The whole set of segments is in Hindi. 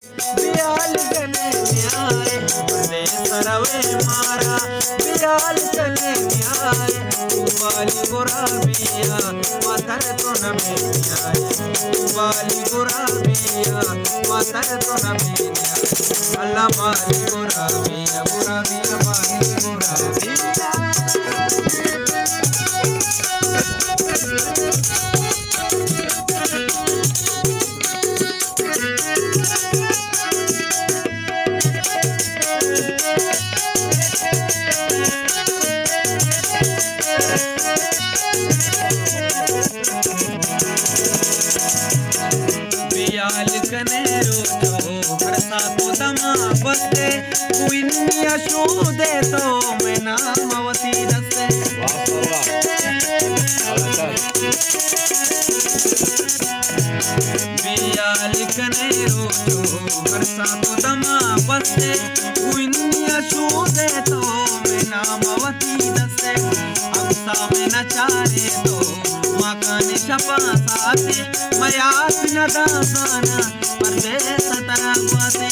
बियाल कने न्याय बने सरवे मारा बियाल कने न्याय बाली गुराबिया मातर तो न में न्याय बाली गुराबिया मातर तो न में न्याय अल्लाह बाली गुराबिया गुराबिया बाली गुराबिया बियाल कने रोजो भरसा तो दमा बसे कुइनिया शो दे तो मैं नामवती दसे बियाल कने रोजो भरसा तो दमा बसे कुइनिया शो दे तो मैं नामवती दसे अब सामने नचारे तो माकाने छपा साथे मयास न दासाना परदेस तरगवासे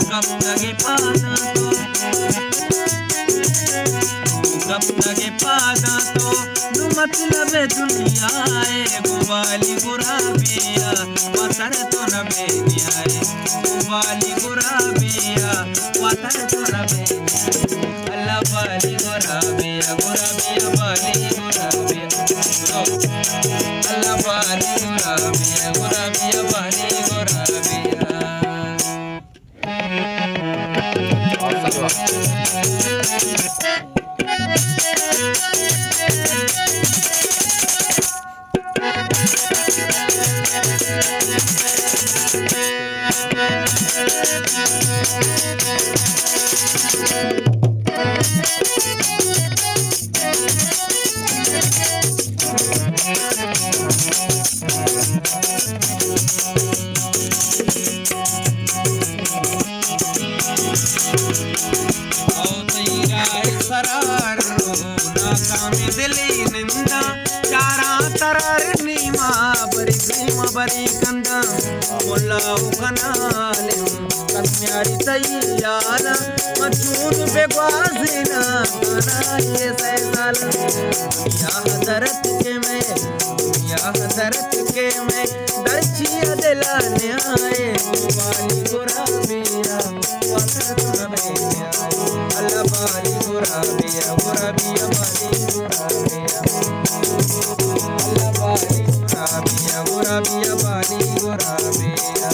कब लगे पादा तो कब लगे पादा तो नु मतलब दुनिया है गुबाली गुराबिया वातर तो न बेनिया है गुबाली गुराबिया वातर तो न बेनिया अल्लाह बाली गुराबिया गुराबिया बाली गुराबिया अल्लाह बाली गुराबिया गुराबिया बाली गुराबिया नाकामी दिली निंदा चारा तरर नीमा बरी भीमा बरी कंदा मोला उखनाले कन्यारी तैयारा मजून बेगवाजिना बना ये सैसाल दुनिया हजरत के मैं दर्चिया दिलाने आए वाली गुराबिया वातर तो न बेनिया अल्लाह बाली गुराबिया गुराबिया बाली गुराबिया अल्लाह बाली गुराबिया गुराबिया बाली गुराबिया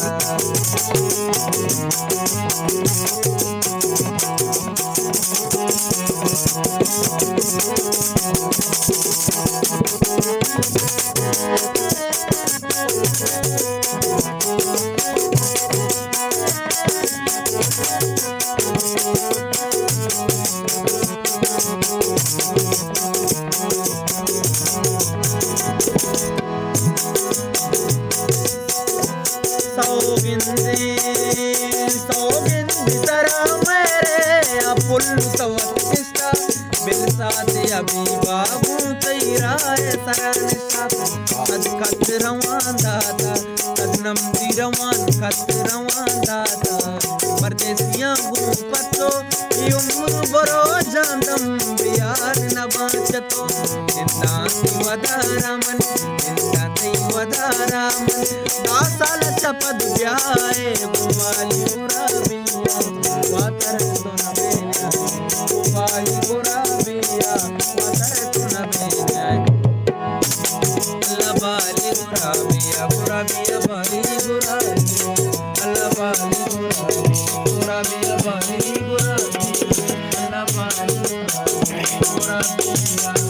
सौगिंदी तरह मेरे अपुल तवक्किस्ता बिलसाते अभी बाबू तेरा सरनिशा कद खत रवान दाता कदनम दी रवान खत रवान दाता परदेसियां गु पतो उम्र बरो जानम बियार न बाचतो जिंदा सी वदारामन जिंदा सी वदारामन दासाल चपद ब्याए गुवाली गुराबिया वातर तो न बेनिया गुवाली गुराबिया वातर तो न बेनिया अल्लाह बाली गुराबिया गुराबिया बाली गुराबिया अल्लाह बाली गुराबिया बाली गुराबिया अल्लाह बाली गुराबिया